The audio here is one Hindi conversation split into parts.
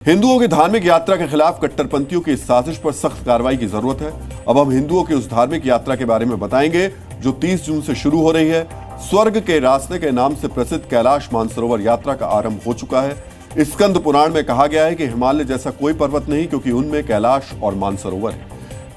हिंदुओं की धार्मिक यात्रा के खिलाफ कट्टरपंथियों की इस साजिश पर सख्त कार्रवाई की जरूरत है। अब हम हिंदुओं की उस धार्मिक यात्रा के बारे में बताएंगे जो 30 जून से शुरू हो रही है। स्वर्ग के रास्ते के नाम से प्रसिद्ध कैलाश मानसरोवर यात्रा का आरंभ हो चुका है। स्कंद पुराण में कहा गया है कि हिमालय जैसा कोई पर्वत नहीं, क्योंकि उनमें कैलाश और मानसरोवर है।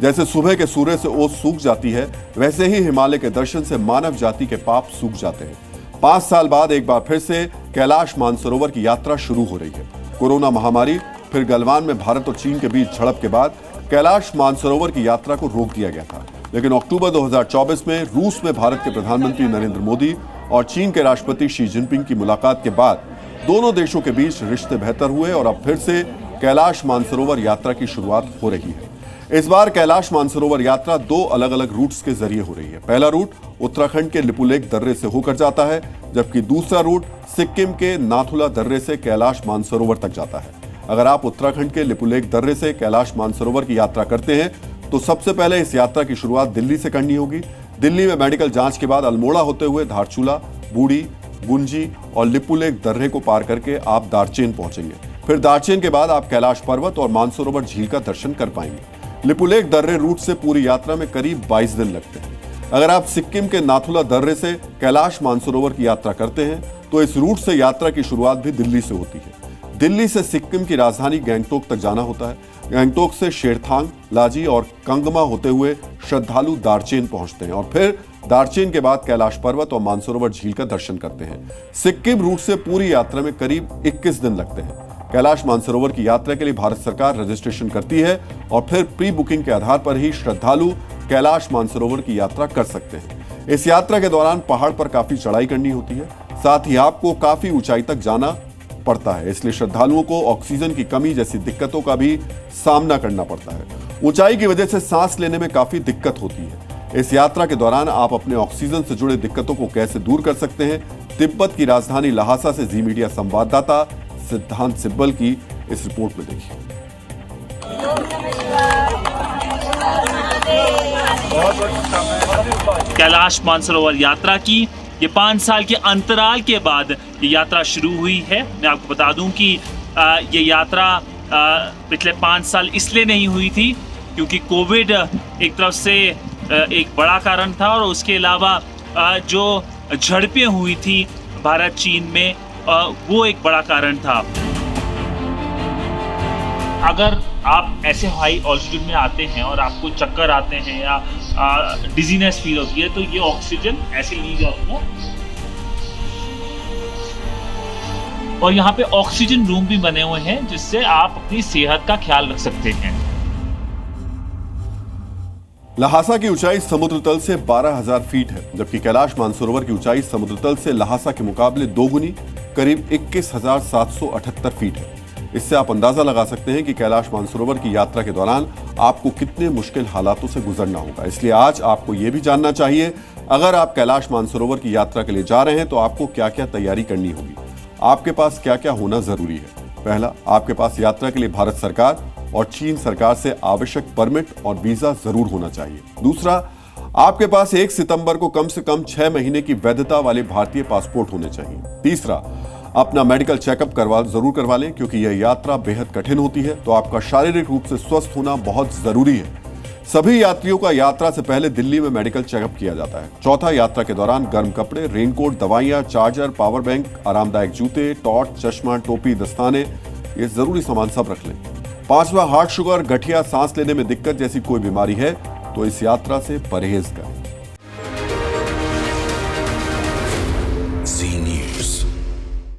जैसे सुबह के सूर्य से ओस सूख जाती है, वैसे ही हिमालय के दर्शन से मानव जाति के पाप सूख जाते हैं। 5 साल बाद एक बार फिर से कैलाश मानसरोवर की यात्रा शुरू हो रही है। कोरोना महामारी, फिर गलवान में भारत और चीन के बीच झड़प के बाद कैलाश मानसरोवर की यात्रा को रोक दिया गया था। लेकिन अक्टूबर 2024 में रूस में भारत के प्रधानमंत्री नरेंद्र मोदी और चीन के राष्ट्रपति शी जिनपिंग की मुलाकात के बाद दोनों देशों के बीच रिश्ते बेहतर हुए और अब फिर से कैलाश मानसरोवर यात्रा की शुरुआत हो रही है। इस बार कैलाश मानसरोवर यात्रा 2 अलग अलग रूट्स के जरिए हो रही है। पहला रूट उत्तराखंड के लिपुलेख दर्रे से होकर जाता है, जबकि दूसरा रूट सिक्किम के नाथुला दर्रे से कैलाश मानसरोवर तक जाता है। अगर आप उत्तराखंड के लिपुलेख दर्रे से कैलाश मानसरोवर की यात्रा करते हैं तो सबसे पहले इस यात्रा की शुरुआत दिल्ली से करनी होगी। दिल्ली में मेडिकल जांच के बाद अल्मोड़ा होते हुए धारचूला, बूढ़ी, गुंजी और लिपुलेख दर्रे को पार करके आप दारचेन पहुंचेंगे। फिर दारचेन के बाद आप कैलाश पर्वत और मानसरोवर झील का दर्शन कर पाएंगे। लिपुलेख दर्रे रूट से पूरी यात्रा में करीब 22 दिन लगते हैं। अगर आप सिक्किम के नाथुला दर्रे से कैलाश मानसरोवर की यात्रा करते हैं तो इस रूट से यात्रा की शुरुआत भी दिल्ली से होती है। दिल्ली से सिक्किम की राजधानी गंगटोक तक जाना होता है। गंगटोक से शेरथांग, लाजी और कंगमा होते हुए श्रद्धालु दारचेन पहुंचते हैं और फिर दारचेन के बाद कैलाश पर्वत और मानसरोवर झील का दर्शन करते हैं। सिक्किम रूट से पूरी यात्रा में करीब 21 दिन लगते हैं। कैलाश मानसरोवर की यात्रा के लिए भारत सरकार रजिस्ट्रेशन करती है और फिर प्री बुकिंग के आधार पर ही श्रद्धालु कैलाश मानसरोवर की यात्रा कर सकते हैं। इस यात्रा के दौरान पहाड़ पर काफी चढ़ाई करनी होती है, साथ ही आपको काफी ऊंचाई तक जाना पड़ता है, इसलिए श्रद्धालुओं को ऑक्सीजन की कमी जैसी दिक्कतों का भी सामना करना पड़ता है। ऊंचाई की वजह से सांस लेने में काफी दिक्कत होती है। इस यात्रा के दौरान आप अपने ऑक्सीजन से जुड़े दिक्कतों को कैसे दूर कर सकते हैं, तिब्बत की राजधानी लहासा से जी मीडिया संवाददाता सिद्धांत सिब्बल की इस रिपोर्ट में देखिए। कैलाश मानसरोवर यात्रा की ये 5 साल के अंतराल के बाद ये यात्रा शुरू हुई है। मैं आपको बता दूं कि ये यात्रा पिछले 5 साल इसलिए नहीं हुई थी क्योंकि कोविड एक तरफ से एक बड़ा कारण था और उसके अलावा जो झड़पें हुई थी भारत चीन में वो एक बड़ा कारण था। अगर आप ऐसे हाई ऑल्टीट्यूड में आते हैं और आपको चक्कर आते हैं या डिजीनेस फील होती है तो ये ऑक्सीजन ऐसे ली जाती है और यहाँ पे ऑक्सीजन रूम भी बने हुए हैं जिससे आप अपनी सेहत का ख्याल रख सकते हैं। लहासा की ऊंचाई समुद्र तल से 12,000 फीट है, जबकि कैलाश मानसरोवर की ऊंचाई समुद्र तल से लहासा के मुकाबले 2 गुनी करीब 21,778 फीट है। इससे आप अंदाजा लगा सकते हैं कि कैलाश मानसरोवर की यात्रा के दौरान आपको कितने मुश्किल हालातों से गुजरना होगा। इसलिए आज आपको यह भी जानना चाहिए, अगर आप कैलाश मानसरोवर की यात्रा के लिए जा रहे हैं तो आपको क्या क्या तैयारी करनी होगी, आपके पास क्या क्या होना जरूरी है। पहला, आपके पास यात्रा के लिए भारत सरकार और चीन सरकार से आवश्यक परमिट और वीजा जरूर होना चाहिए। दूसरा, आपके पास 1 सितंबर को कम से कम 6 महीने की वैधता वाले भारतीय पासपोर्ट होने चाहिए। तीसरा, अपना मेडिकल चेकअप जरूर करवा लें, क्योंकि यह यात्रा बेहद कठिन होती है, तो आपका शारीरिक रूप से स्वस्थ होना बहुत जरूरी है। सभी यात्रियों का यात्रा से पहले दिल्ली में मेडिकल चेकअप किया जाता है। चौथा, यात्रा के दौरान गर्म कपड़े, रेनकोट, दवाइयां, चार्जर, पावर बैंक, आरामदायक जूते, टॉर्च, चश्मा, टोपी, दस्ताने, ये जरूरी सामान सब रख लें। 5वां, हार्ट शुगर, गठिया, सांस लेने में दिक्कत जैसी कोई बीमारी है तो इस यात्रा से परहेज करें।